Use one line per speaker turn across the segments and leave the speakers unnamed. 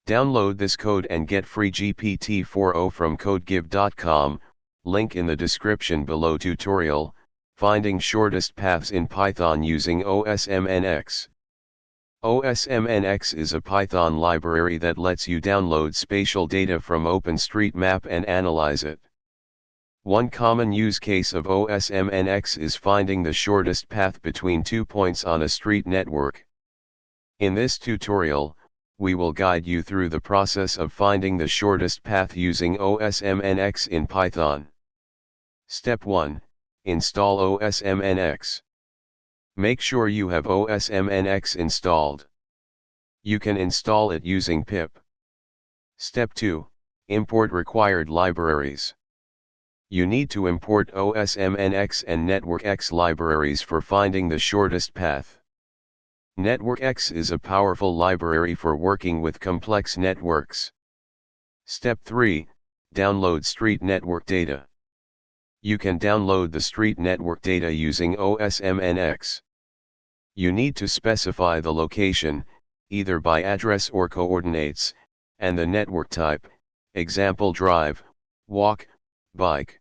Download this code and get free GPT-4o from codegive.com, link in the description below. Tutorial, Finding Shortest Paths in Python using osmnx. Osmnx is a Python library that lets you download spatial data from OpenStreetMap and analyze it. One common use case of osmnx is finding the shortest path between 2 points on a street network. In this tutorial, we will guide you through the process of finding the shortest path using osmnx in Python. Step 1. Install osmnx. Make sure you have osmnx installed. You can install it using pip. Step 2. Import required libraries. You need to import osmnx and networkx libraries for finding the shortest path. Networkx is a powerful library for working with complex networks. Step 3. Download street network data. You can download the street network data using osmnx. You need to specify the location, either by address or coordinates, and the network type, example drive, walk, bike.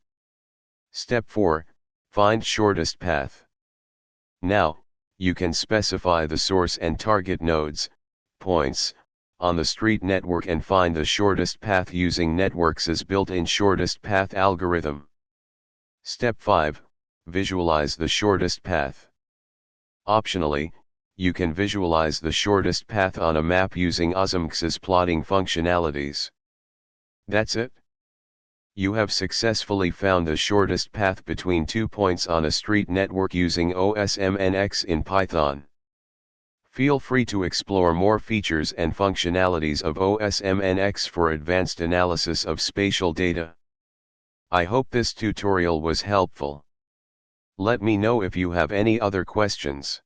Step 4. Find shortest path. Now, you can specify the source and target nodes, points, on the street network and find the shortest path using networkx's built-in shortest path algorithm. Step 5. Visualize the shortest path. Optionally, you can visualize the shortest path on a map using osmnx's plotting functionalities. That's it. You have successfully found the shortest path between 2 points on a street network using osmnx in Python. Feel free to explore more features and functionalities of osmnx for advanced analysis of spatial data. I hope this tutorial was helpful. Let me know if you have any other questions.